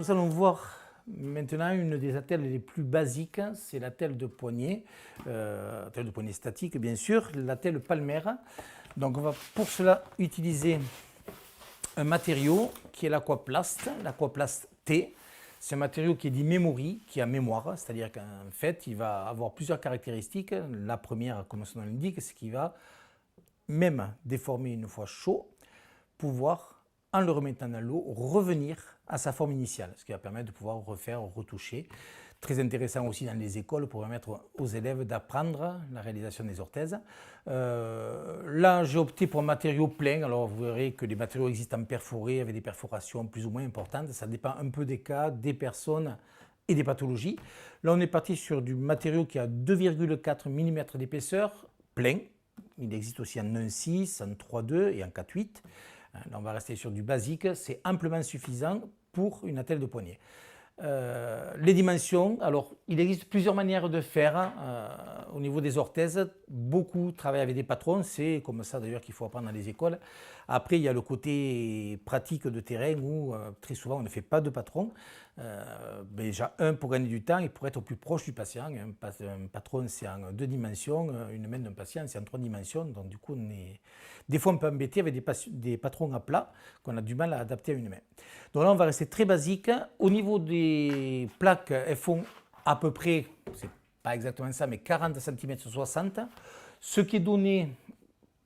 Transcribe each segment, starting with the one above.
nous allons voir maintenant une des attelles les plus basiques, c'est l'attelle de poignet statique bien sûr, l'attelle palmaire. Donc on va pour cela utiliser un matériau qui est l'aquaplast T. C'est un matériau qui est dit memory, qui a mémoire, c'est-à-dire qu'en fait il va avoir plusieurs caractéristiques. La première, comme son nom l'indique, c'est qu'il va, même déformé une fois chaud, pouvoir, en le remettant dans l'eau, revenir à sa forme initiale, ce qui va permettre de pouvoir refaire, retoucher. Très intéressant aussi dans les écoles pour permettre aux élèves d'apprendre la réalisation des orthèses. Là, j'ai opté pour un matériau plein. Alors, vous verrez que les matériaux existent en perforé avec des perforations plus ou moins importantes. Ça dépend un peu des cas, des personnes et des pathologies. Là, on est parti sur du matériau qui a 2,4 mm d'épaisseur, plein. Il existe aussi en 1,6, en 3,2 et en 4,8. Là, on va rester sur du basique, c'est amplement suffisant pour une attelle de poignet. Les dimensions, alors il existe plusieurs manières de faire au niveau des orthèses. Beaucoup travaillent avec des patrons, c'est comme ça d'ailleurs qu'il faut apprendre dans les écoles. Après, il y a le côté pratique de terrain où très souvent on ne fait pas de patron. Déjà, pour gagner du temps et pour être au plus proche du patient. Un patron, c'est en 2 dimensions, une main d'un patient, c'est en 3 dimensions. Donc, du coup, des fois, on peut embêter avec des patrons à plat qu'on a du mal à adapter à une main. Donc là, on va rester très basique. Au niveau des plaques, elles font à peu près, c'est pas exactement ça, mais 40 cm sur 60. Ce qui est donné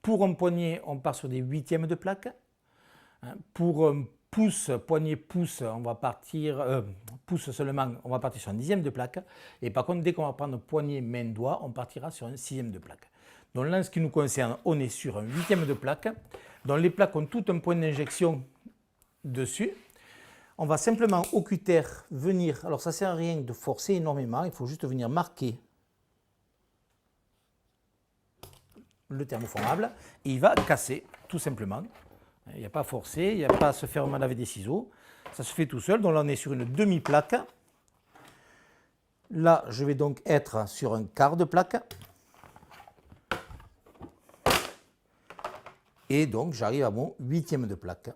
pour un poignet, on part sur des 8e de plaque. Pour un pouce, poignet-pouce, on va partir, pouce seulement, on va partir sur un 10e de plaque. Et par contre, dès qu'on va prendre poignet, main, doigt, on partira sur un 6e de plaque. Donc là, en ce qui nous concerne, on est sur un 8e de plaque. Donc les plaques ont tout un point d'injection dessus. On va simplement au cutter venir, alors ça ne sert à rien de forcer énormément, il faut juste venir marquer le thermoformable et il va casser tout simplement. Il n'y a pas à forcer, il n'y a pas à se faire mal avec des ciseaux, ça se fait tout seul. Donc là on est sur une demi-plaque. Là je vais donc être sur un quart de plaque. Et donc j'arrive à mon 8e de plaque.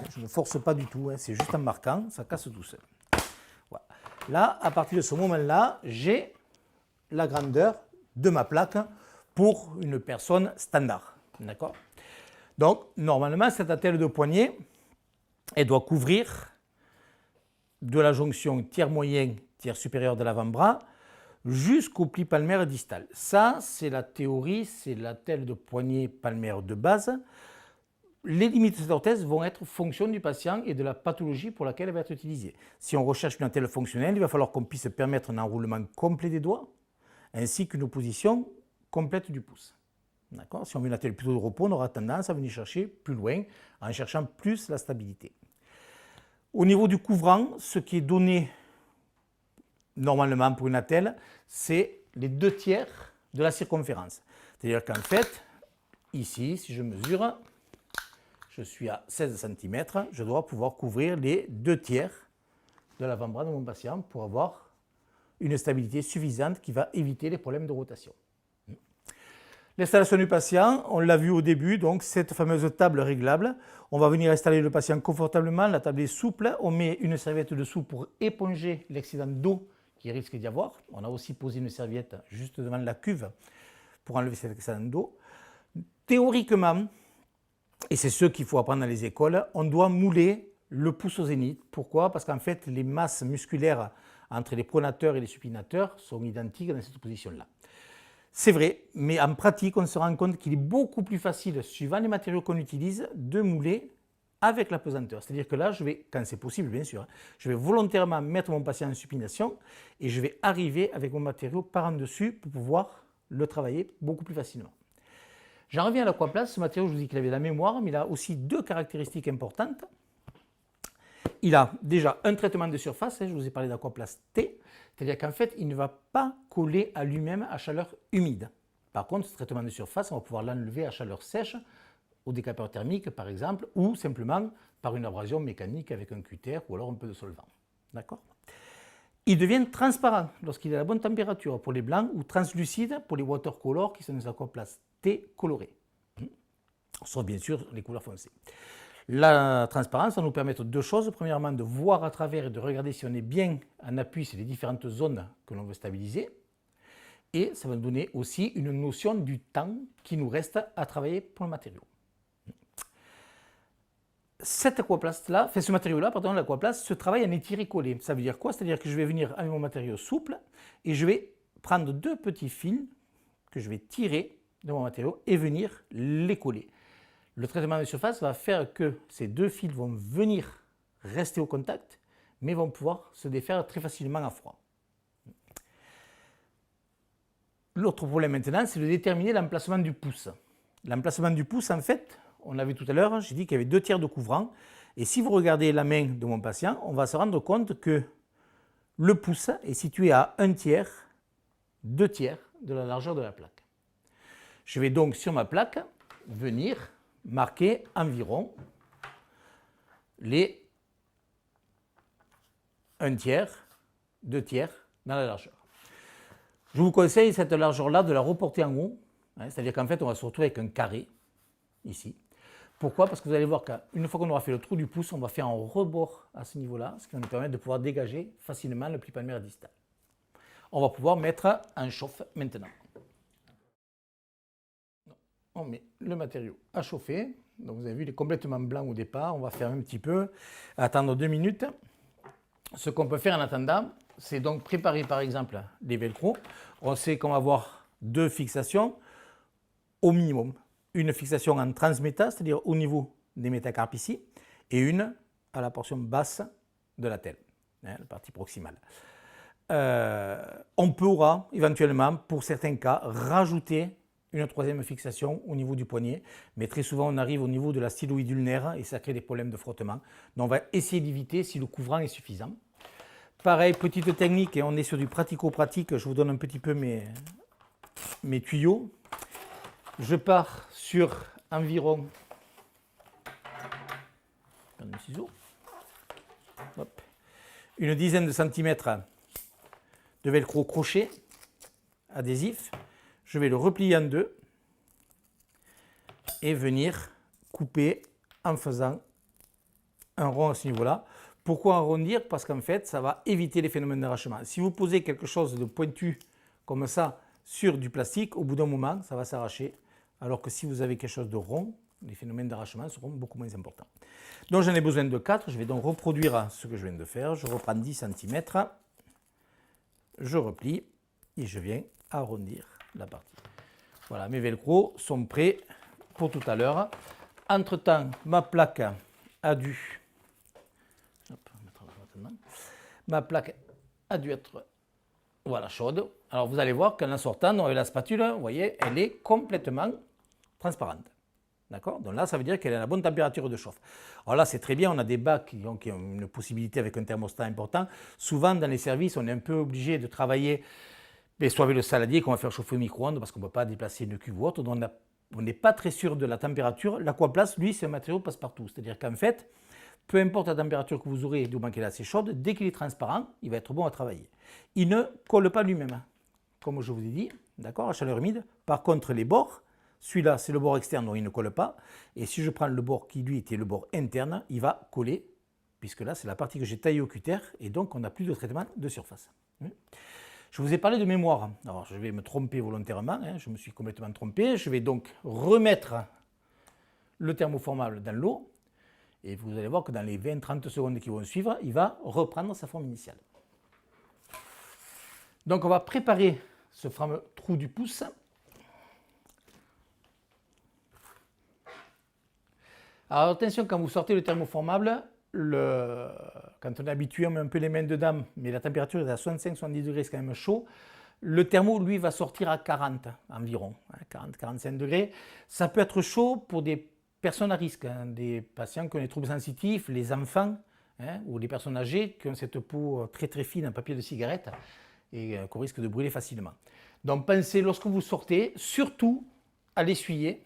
Je ne force pas du tout, c'est juste en marquant, ça casse tout seul. Voilà. Là, à partir de ce moment-là, j'ai la grandeur de ma plaque pour une personne standard. D'accord ? Donc, normalement, cette attelle de poignet, elle doit couvrir de la jonction tiers moyen, tiers supérieur de l'avant-bras, jusqu'au pli palmaire distal. Ça, c'est la théorie, c'est l'attelle de poignet palmaire de base. Les limites de cette orthèse vont être fonction du patient et de la pathologie pour laquelle elle va être utilisée. Si on recherche une attelle fonctionnelle, il va falloir qu'on puisse permettre un enroulement complet des doigts, ainsi qu'une opposition complète du pouce. Si on veut une attelle plutôt de repos, on aura tendance à venir chercher plus loin, en cherchant plus la stabilité. Au niveau du couvrant, ce qui est donné normalement pour une attelle, c'est les 2/3 de la circonférence. C'est-à-dire qu'en fait, ici, si je mesure, je suis à 16 cm, je dois pouvoir couvrir les 2/3 de l'avant-bras de mon patient pour avoir une stabilité suffisante qui va éviter les problèmes de rotation. L'installation du patient, on l'a vu au début, donc cette fameuse table réglable. On va venir installer le patient confortablement, la table est souple, on met une serviette dessous pour éponger l'excédent d'eau qui risque d'y avoir. On a aussi posé une serviette juste devant la cuve pour enlever cet excédent d'eau. Théoriquement, et c'est ce qu'il faut apprendre dans les écoles, on doit mouler le pouce au zénith. Pourquoi ? Parce qu'en fait, les masses musculaires entre les pronateurs et les supinateurs sont identiques dans cette position-là. C'est vrai, mais en pratique, on se rend compte qu'il est beaucoup plus facile, suivant les matériaux qu'on utilise, de mouler avec la pesanteur. C'est-à-dire que là, je vais, quand c'est possible bien sûr, je vais volontairement mettre mon patient en supination et je vais arriver avec mon matériau par en dessus pour pouvoir le travailler beaucoup plus facilement. J'en reviens à l'aquaplast. Ce matériau, je vous dis qu'il avait de la mémoire, mais il a aussi 2 caractéristiques importantes. Il a déjà un traitement de surface, je vous ai parlé d'aquaplast T, c'est-à-dire qu'en fait, il ne va pas coller à lui-même à chaleur humide. Par contre, ce traitement de surface, on va pouvoir l'enlever à chaleur sèche, au décapeur thermique par exemple, ou simplement par une abrasion mécanique avec un cutter ou alors un peu de solvant. D'accord ? Il devient transparent lorsqu'il est à la bonne température pour les blancs ou translucide pour les watercolors qui sont des aquaplast T colorés. Sauf bien sûr les couleurs foncées. La transparence va nous permettre deux choses. Premièrement, de voir à travers et de regarder si on est bien en appui sur les différentes zones que l'on veut stabiliser. Et ça va nous donner aussi une notion du temps qui nous reste à travailler pour le matériau. Ce matériau-là, l'aquaplast, se travaille en étiré-collé. Ça veut dire quoi? C'est-à-dire que je vais venir avec mon matériau souple et je vais prendre deux petits fils que je vais tirer de mon matériau et venir les coller. Le traitement de surface va faire que ces deux fils vont venir rester au contact, mais vont pouvoir se défaire très facilement à froid. L'autre problème maintenant, c'est de déterminer l'emplacement du pouce. L'emplacement du pouce, en fait, on l'a vu tout à l'heure, j'ai dit qu'il y avait 2 tiers de couvrant. Et si vous regardez la main de mon patient, on va se rendre compte que le pouce est situé à 1 tiers, 2 tiers de la largeur de la plaque. Je vais donc sur ma plaque venir marquer environ les 1 tiers, 2 tiers dans la largeur. Je vous conseille cette largeur-là de la reporter en haut, c'est-à-dire qu'en fait on va se retrouver avec un carré ici. Pourquoi? Parce que vous allez voir qu'une fois qu'on aura fait le trou du pouce, on va faire un rebord à ce niveau-là, ce qui va nous permettre de pouvoir dégager facilement le pli palmaire distal. On va pouvoir mettre un chauffe maintenant. On met le matériau à chauffer. Donc vous avez vu, il est complètement blanc au départ. On va faire un petit peu, attendre 2 minutes. Ce qu'on peut faire en attendant, c'est donc préparer par exemple les velcro. On sait qu'on va avoir 2 fixations au minimum. Une fixation en transméta, c'est-à-dire au niveau des métacarpes ici, et une à la portion basse de la telle, la partie proximale. On pourra éventuellement, pour certains cas, rajouter une 3e fixation au niveau du poignet, mais très souvent on arrive au niveau de la styloïde ulnaire et ça crée des problèmes de frottement. Donc on va essayer d'éviter si le couvrant est suffisant. Pareil, petite technique, et on est sur du pratico-pratique, je vous donne un petit peu mes tuyaux. Je pars sur environ une dizaine de centimètres de velcro crochet adhésif. Je vais le replier en deux et venir couper en faisant un rond à ce niveau-là. Pourquoi arrondir? Parce qu'en fait, ça va éviter les phénomènes d'arrachement. Si vous posez quelque chose de pointu comme ça sur du plastique, au bout d'un moment, ça va s'arracher. Alors que si vous avez quelque chose de rond, les phénomènes d'arrachement seront beaucoup moins importants. Donc j'en ai besoin de 4, je vais donc reproduire ce que je viens de faire. Je reprends 10 cm, je replie et je viens arrondir la partie. Voilà, mes velcro sont prêts pour tout à l'heure. Entre-temps, ma plaque a dû... Ma plaque a dû être chaude. Alors vous allez voir qu'en la sortant, avec la spatule, vous voyez, elle est complètement transparente. D'accord? Donc là, ça veut dire qu'elle a la bonne température de chauffe. Alors là, c'est très bien, on a des bacs qui ont une possibilité avec un thermostat important. Souvent, dans les services, on est un peu obligé de travailler, soit avec le saladier qu'on va faire chauffer au micro-ondes parce qu'on ne peut pas déplacer une cuve ou autre. Donc on n'est pas très sûr de la température. L'aquaplast, lui, c'est un matériau passe-partout. C'est-à-dire qu'en fait, peu importe la température que vous aurez, du moment qu'elle est assez chaude, dès qu'il est transparent, il va être bon à travailler. Il ne colle pas lui-même, comme je vous ai dit, d'accord, à chaleur humide. Par contre, les bords, celui-là, c'est le bord externe, donc il ne colle pas. Et si je prends le bord qui, lui, était le bord interne, il va coller, puisque là, c'est la partie que j'ai taillée au cutter, et donc on n'a plus de traitement de surface. Je vous ai parlé de mémoire. Alors, je vais me tromper volontairement, je me suis complètement trompé. Je vais donc remettre le thermoformable dans l'eau, et vous allez voir que dans les 20-30 secondes qui vont suivre, il va reprendre sa forme initiale. Donc on va préparer ce fameux trou du pouce. Alors attention, quand vous sortez le thermoformable, quand on est habitué, on met un peu les mains dedans, mais la température est à 65-70 degrés, c'est quand même chaud. Le thermo, lui, va sortir à 40 environ, 40-45 degrés. Ça peut être chaud pour des personnes à risque, des patients qui ont des troubles sensitifs, les enfants ou les personnes âgées qui ont cette peau très très fine en papier de cigarette et qu'on risque de brûler facilement. Donc pensez, lorsque vous sortez, surtout à l'essuyer.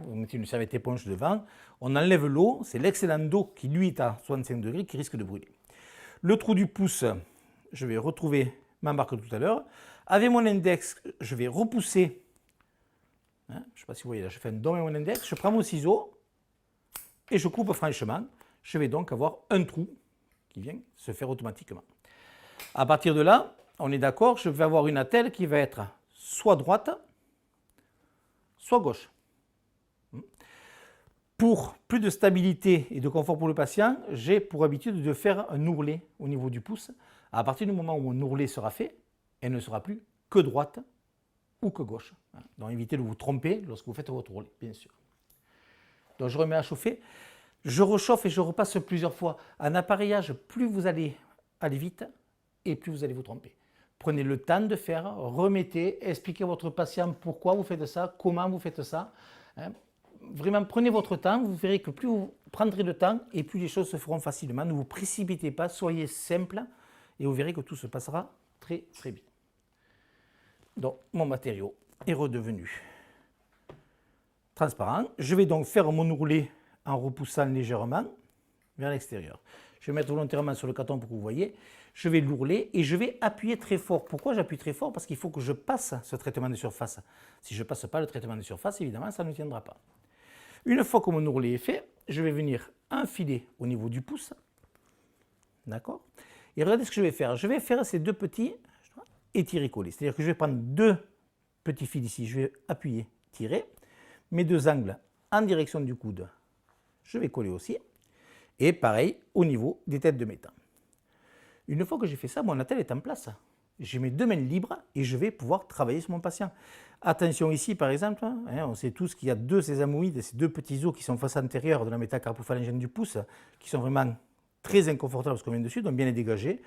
Vous mettez une serviette éponge devant, on enlève l'eau, c'est l'excédent d'eau qui lui est à 65 degrés qui risque de brûler. Le trou du pouce, je vais retrouver ma marque de tout à l'heure. Avec mon index, je vais repousser. Je ne sais pas si vous voyez là, je fais un dôme avec mon index, je prends mon ciseau, et je coupe franchement. Je vais donc avoir un trou qui vient se faire automatiquement. À partir de là, on est d'accord, je vais avoir une attelle qui va être soit droite, soit gauche. Pour plus de stabilité et de confort pour le patient, j'ai pour habitude de faire un ourlet au niveau du pouce. À partir du moment où mon ourlet sera fait, elle ne sera plus que droite ou que gauche. Donc évitez de vous tromper lorsque vous faites votre ourlet, bien sûr. Donc je remets à chauffer, je rechauffe et je repasse plusieurs fois. En appareillage, plus vous allez aller vite et plus vous allez vous tromper. Prenez le temps de faire, remettez, expliquez à votre patient pourquoi vous faites ça, comment vous faites ça. Vraiment, prenez votre temps, vous verrez que plus vous prendrez de temps et plus les choses se feront facilement. Ne vous précipitez pas, soyez simple et vous verrez que tout se passera très très bien. Donc, mon matériau est redevenu transparent. Je vais donc faire mon ourlet en repoussant légèrement vers l'extérieur. Je vais mettre volontairement sur le carton pour que vous voyez. Je vais l'ourler et je vais appuyer très fort. Pourquoi j'appuie très fort? Parce qu'il faut que je passe ce traitement de surface. Si je ne passe pas le traitement de surface, évidemment, ça ne tiendra pas. Une fois que mon ourlet est fait, je vais venir enfiler au niveau du pouce. D'accord? Et regardez ce que je vais faire. Je vais faire ces deux petits étirer-coller. C'est-à-dire que je vais prendre deux petits fils ici. Je vais appuyer, tirer. Mes deux angles en direction du coude, je vais coller aussi. Et pareil au niveau des têtes de mes temps. Une fois que j'ai fait ça, mon attelle est en place. J'ai mes deux mains libres et je vais pouvoir travailler sur mon patient. Attention ici, par exemple, on sait tous qu'il y a deux sésamoïdes, ces deux petits os qui sont face antérieure de la métacarpopharyngène du pouce, qui sont vraiment très inconfortables parce qu'on vient dessus, donc bien les dégager.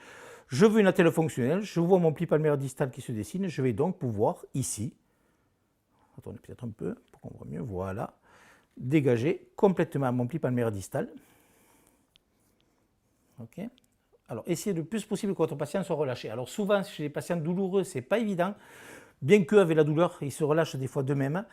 Je veux une attelle fonctionnelle, je vois mon pli palmaire distal qui se dessine, je vais donc pouvoir ici, attendez peut-être un peu pour qu'on voit mieux, voilà, dégager complètement mon pli palmaire distal. Ok. Alors, essayez le plus possible que votre patient soit relâché. Alors, souvent, chez les patients douloureux, ce n'est pas évident, bien qu'avec la douleur, ils se relâchent des fois d'eux-mêmes.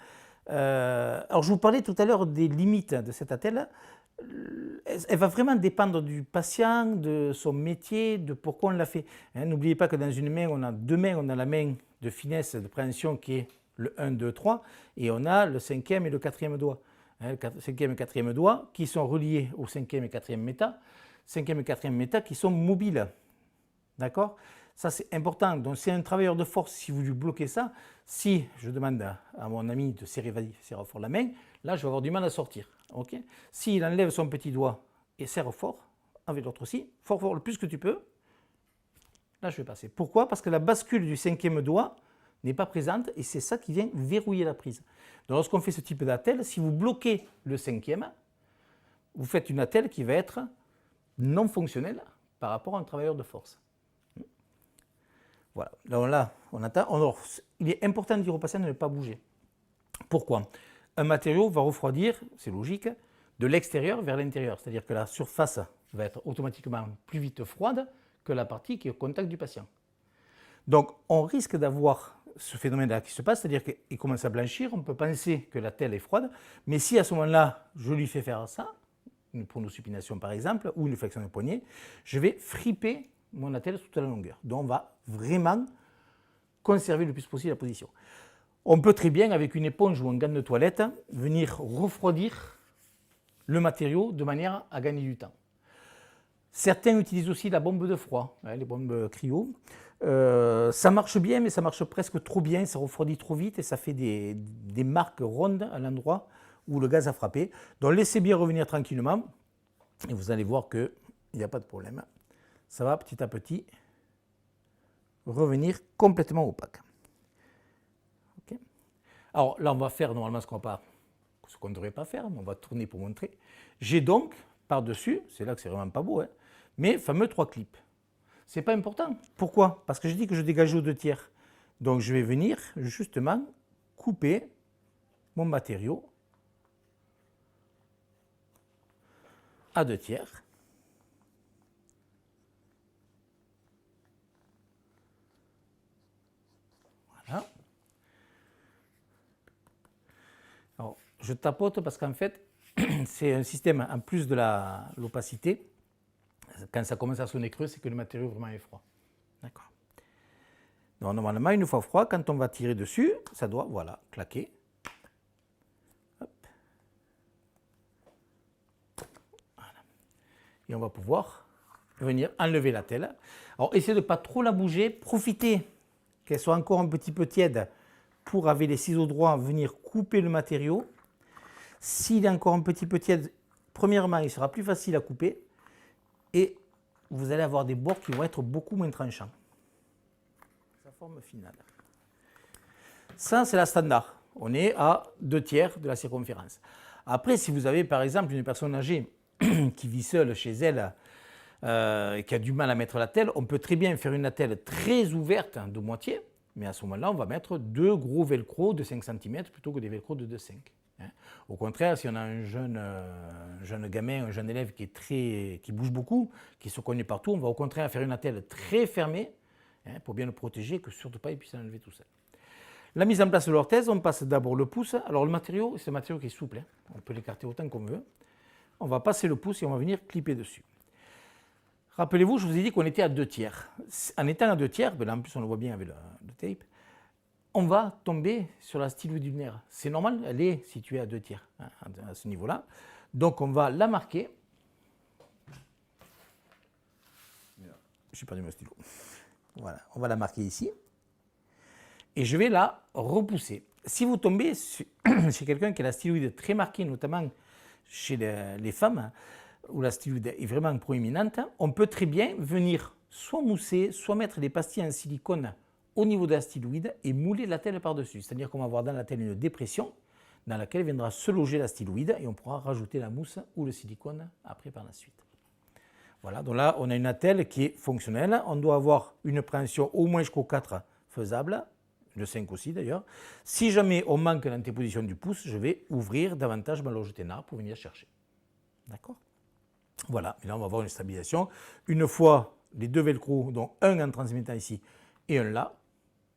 Alors, je vous parlais tout à l'heure des limites de cette attelle. Elle va vraiment dépendre du patient, de son métier, de pourquoi on l'a fait. N'oubliez pas que dans une main, on a deux mains. On a la main de finesse, de préhension qui est le 1, 2, 3, et on a le cinquième et le quatrième doigt. Le cinquième et quatrième doigt qui sont reliés au cinquième et quatrième méta. Cinquième et quatrième méta qui sont mobiles. D'accord? Ça, c'est important. Donc, c'est un travailleur de force. Si vous lui bloquez ça, si je demande à mon ami de serrer fort la main, là, je vais avoir du mal à sortir. Okay? S'il enlève son petit doigt et serre fort, avec l'autre aussi, fort, fort, le plus que tu peux, là, je vais passer. Pourquoi? Parce que la bascule du cinquième doigt n'est pas présente et c'est ça qui vient verrouiller la prise. Donc, lorsqu'on fait ce type d'attelle, si vous bloquez le cinquième, vous faites une attelle qui va être non fonctionnel par rapport à un travailleur de force. Voilà, donc là, on attend. Alors, il est important de dire au patient de ne pas bouger. Pourquoi? Un matériau va refroidir, c'est logique, de l'extérieur vers l'intérieur. C'est-à-dire que la surface va être automatiquement plus vite froide que la partie qui est au contact du patient. Donc, on risque d'avoir ce phénomène-là qui se passe, c'est-à-dire qu'il commence à blanchir, on peut penser que la telle est froide, mais si à ce moment-là, je lui fais faire ça, une pronosupination par exemple, ou une flexion de poignet, je vais friper mon attelle toute la longueur. Donc on va vraiment conserver le plus possible la position. On peut très bien, avec une éponge ou un gant de toilette, venir refroidir le matériau de manière à gagner du temps. Certains utilisent aussi la bombe de froid, les bombes cryo. Ça marche bien, mais ça marche presque trop bien, ça refroidit trop vite et ça fait des marques rondes à l'endroit où le gaz a frappé. Donc laissez bien revenir tranquillement et vous allez voir qu'il n'y a pas de problème. Ça va petit à petit revenir complètement opaque. Okay. Alors là, on va faire normalement ce qu'on ne devrait pas faire, mais on va tourner pour montrer. J'ai donc par-dessus, c'est là que c'est vraiment pas beau, mes fameux 3 clips. C'est pas important. Pourquoi? Parce que j'ai dit que je dégageais aux 2 tiers. Donc je vais venir justement couper mon matériau à 2 tiers. Voilà. Alors, je tapote parce qu'en fait, c'est un système, en plus de l'opacité, quand ça commence à sonner creux, c'est que le matériau vraiment est froid. D'accord. Donc, normalement, une fois froid, quand on va tirer dessus, ça doit, voilà, claquer. Hop. et on va pouvoir venir enlever la telle. Alors essayez de ne pas trop la bouger, profitez qu'elle soit encore un petit peu tiède pour, avec les ciseaux droits, venir couper le matériau. S'il est encore un petit peu tiède, premièrement, il sera plus facile à couper et vous allez avoir des bords qui vont être beaucoup moins tranchants. Sa forme finale. Ça, c'est la standard. On est à 2/3 de la circonférence. Après, si vous avez par exemple une personne âgée qui vit seule chez elle et qui a du mal à mettre la telle, on peut très bien faire une attelle très ouverte de moitié, mais à ce moment-là, on va mettre 2 gros velcro de 5 cm plutôt que des velcro de 2,5. Au contraire, si on a un jeune gamin, un jeune élève qui bouge beaucoup, qui se cogne partout, on va au contraire faire une attelle très fermée pour bien le protéger, que surtout pas il puisse l'enlever tout seul. La mise en place de l'orthèse, on passe d'abord le pouce. Alors le matériau, c'est un matériau qui est souple, on peut l'écarter autant qu'on veut. On va passer le pouce et on va venir clipper dessus. Rappelez-vous, je vous ai dit qu'on était à 2/3. En étant à 2/3, ben là en plus on le voit bien avec le tape, on va tomber sur la styloïde ulnaire. C'est normal, elle est située à 2/3 à ce niveau-là. Donc on va la marquer. J'ai perdu mon stylo. Voilà, on va la marquer ici. Et je vais la repousser. Si vous tombez chez quelqu'un qui a la styloïde très marquée, notamment chez les femmes, où la styloïde est vraiment proéminente, on peut très bien venir soit mousser, soit mettre des pastilles en silicone au niveau de la styloïde et mouler la telle par-dessus. C'est-à-dire qu'on va avoir dans la telle une dépression dans laquelle viendra se loger la styloïde et on pourra rajouter la mousse ou le silicone après par la suite. Voilà, donc là on a une attelle qui est fonctionnelle. On doit avoir une préhension au moins jusqu'au 4 faisable, le 5 aussi d'ailleurs. Si jamais on manque l'antéposition du pouce, je vais ouvrir davantage ma loge ténard pour venir chercher. D'accord ? Voilà, et là on va avoir une stabilisation. Une fois les 2 velcro, dont un en transmettant ici et un là,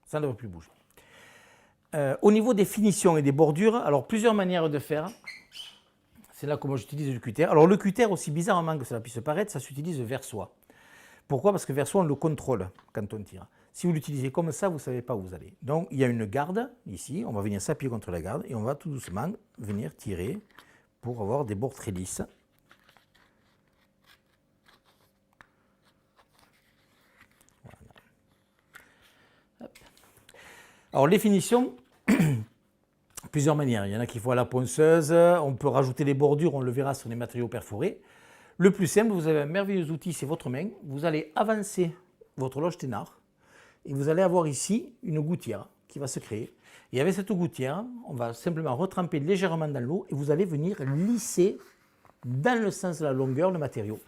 ça ne devrait plus bouger. Au niveau des finitions et des bordures, alors plusieurs manières de faire. C'est là comment j'utilise le cutter. Alors le cutter, aussi bizarrement que cela puisse paraître, ça s'utilise vers soi. Pourquoi ? Parce que vers soi, on le contrôle quand on tire. Si vous l'utilisez comme ça, vous ne savez pas où vous allez. Donc il y a une garde ici, on va venir s'appuyer contre la garde et on va tout doucement venir tirer pour avoir des bords très lisses. Alors les finitions, plusieurs manières. Il y en a qui font à la ponceuse, on peut rajouter des bordures, on le verra sur les matériaux perforés. Le plus simple, vous avez un merveilleux outil, c'est votre main. Vous allez avancer votre loge ténard et vous allez avoir ici une gouttière qui va se créer. Et avec cette gouttière, on va simplement retremper légèrement dans l'eau et vous allez venir lisser dans le sens de la longueur le matériau.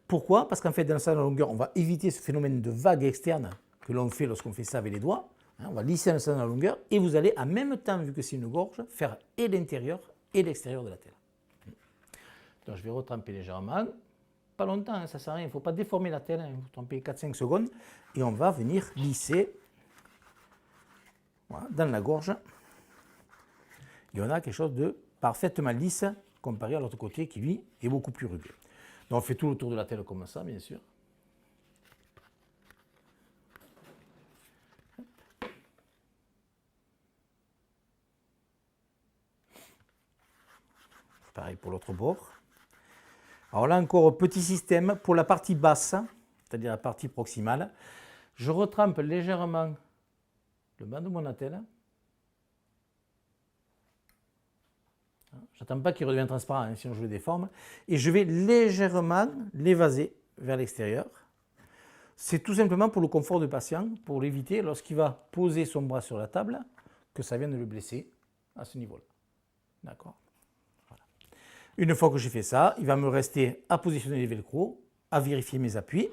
Pourquoi ? Parce qu'en fait, dans le sens de la longueur, on va éviter ce phénomène de vague externe que l'on fait lorsqu'on fait ça avec les doigts. On va lisser dans le sens de la longueur et vous allez en même temps, vu que c'est une gorge, faire et l'intérieur et l'extérieur de la telle. Donc je vais retremper légèrement. Pas longtemps, ça ne sert à rien, il ne faut pas déformer la telle, vous trempez 4-5 secondes et on va venir lisser voilà, dans la gorge. Et on a quelque chose de parfaitement lisse comparé à l'autre côté qui lui est beaucoup plus rugueux. Donc on fait tout le tour de la telle comme ça, bien sûr. Pareil pour l'autre bord. Alors là encore, petit système pour la partie basse, c'est-à-dire la partie proximale. Je retrempe légèrement le bas de mon attelle. J'attends pas qu'il redevienne transparent, hein, sinon je le déforme. Et je vais légèrement l'évaser vers l'extérieur. C'est tout simplement pour le confort du patient, pour l'éviter lorsqu'il va poser son bras sur la table, que ça vienne le blesser à ce niveau-là. D'accord ? Voilà. Une fois que j'ai fait ça, il va me rester à positionner les velcro, à vérifier mes appuis.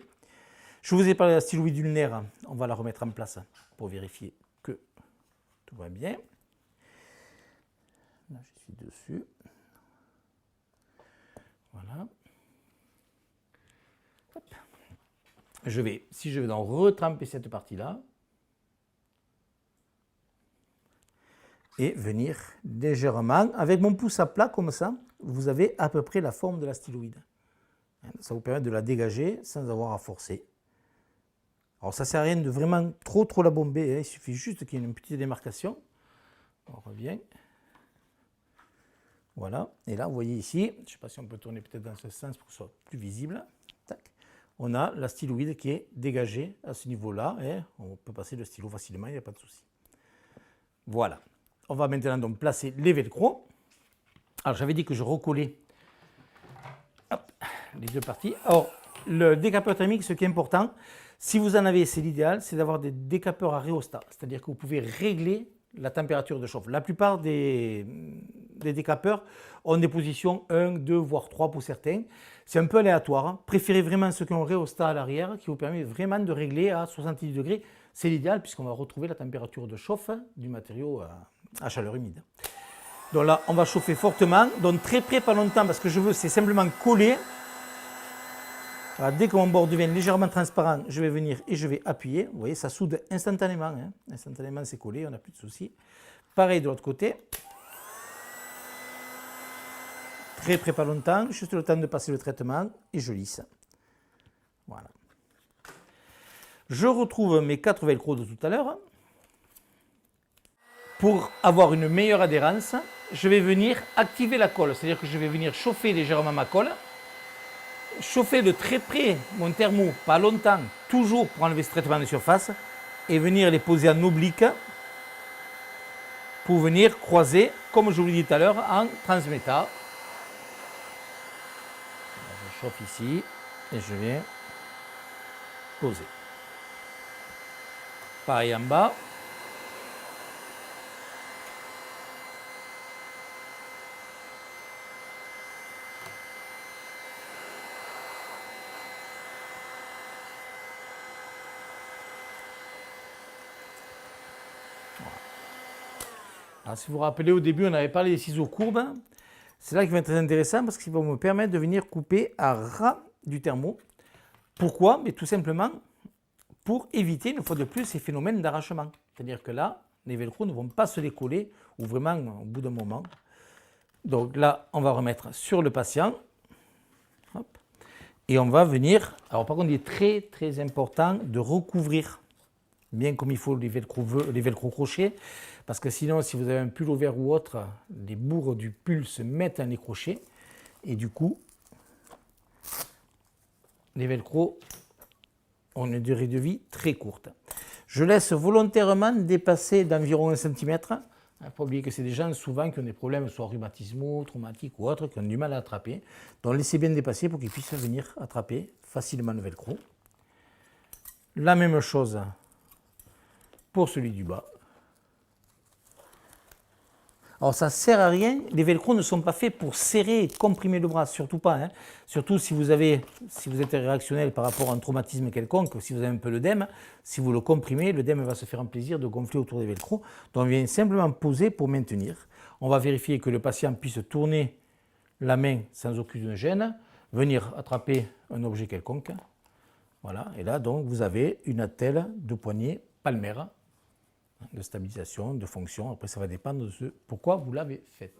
Je vous ai parlé de la styloïde ulnaire, on va la remettre en place pour vérifier que tout va bien. Là, je suis dessus. Voilà. Hop. Si je vais donc retremper cette partie-là et venir légèrement, avec mon pouce à plat comme ça, vous avez à peu près la forme de la styloïde. Ça vous permet de la dégager sans avoir à forcer. Alors ça ne sert à rien de vraiment trop la bomber, hein. Il suffit juste qu'il y ait une petite démarcation. On revient. Voilà, et là vous voyez ici, je ne sais pas si on peut tourner peut-être dans ce sens pour que ce soit plus visible. on a la styloïde qui est dégagée à ce niveau-là. Et on peut passer le stylo facilement, il n'y a pas de souci. Voilà. On va maintenant donc placer les velcro. Alors j'avais dit que je recollais les deux parties. Alors le décapeur thermique, ce qui est important, si vous en avez, c'est l'idéal, c'est d'avoir des décapeurs à rhéostat. C'est-à-dire que vous pouvez régler la température de chauffe. La plupart des décapeurs ont des positions 1, 2, voire 3 pour certains. C'est un peu aléatoire. Préférez vraiment ceux qui ont un rhéostat à l'arrière qui vous permet vraiment de régler à 70 degrés. C'est l'idéal puisqu'on va retrouver la température de chauffe du matériau à chaleur humide. Donc là, on va chauffer fortement, donc très près, pas longtemps, parce que je veux, c'est simplement coller. Voilà, dès que mon bord devient légèrement transparent, je vais venir et je vais appuyer. Vous voyez, ça soude instantanément. Hein. Instantanément, c'est collé, on n'a plus de soucis. Pareil de l'autre côté. Très près, pas longtemps, juste le temps de passer le traitement et je lisse. Voilà. Je retrouve mes 4 velcro de tout à l'heure. Pour avoir une meilleure adhérence, je vais venir activer la colle, c'est-à-dire que je vais venir chauffer légèrement ma colle, chauffer de très près mon thermo, pas longtemps, toujours pour enlever ce traitement de surface, et venir les poser en oblique pour venir croiser, comme je vous l'ai dit tout à l'heure, en transmétal. Je chauffe ici et je viens poser. Pareil en bas. Alors, si vous vous rappelez, au début, on avait parlé des ciseaux courbes. C'est là qui va être très intéressant parce qu'ils vont me permettre de venir couper à ras du thermo. Pourquoi? Mais tout simplement pour éviter, une fois de plus, ces phénomènes d'arrachement. C'est-à-dire que là, les velcro ne vont pas se décoller ou vraiment au bout d'un moment. Donc là, on va remettre sur le patient. Hop. Et on va venir... Alors par contre, il est très très important de recouvrir bien comme il faut les velcro crochets, parce que sinon, si vous avez un pull ouvert ou autre, les bourres du pull se mettent à les crochets, et du coup, les velcro ont une durée de vie très courte. Je laisse volontairement dépasser d'environ 1 cm. Il ne faut pas oublier que c'est des gens souvent qui ont des problèmes, soit rhumatismaux, traumatiques ou autres, qui ont du mal à attraper. Donc laissez bien dépasser pour qu'ils puissent venir attraper facilement le velcro. La même chose pour celui du bas. Alors ça ne sert à rien, les velcro ne sont pas faits pour serrer et comprimer le bras, surtout pas. Hein. Surtout si vous êtes réactionnel par rapport à un traumatisme quelconque, si vous avez un peu l'œdème, si vous le comprimez, l'œdème va se faire un plaisir de gonfler autour des velcro. Donc on vient simplement poser pour maintenir. On va vérifier que le patient puisse tourner la main sans aucune gêne, venir attraper un objet quelconque. Voilà, et là donc vous avez une attelle de poignet palmaire de stabilisation, de fonction. Après, ça va dépendre de pourquoi vous l'avez fait.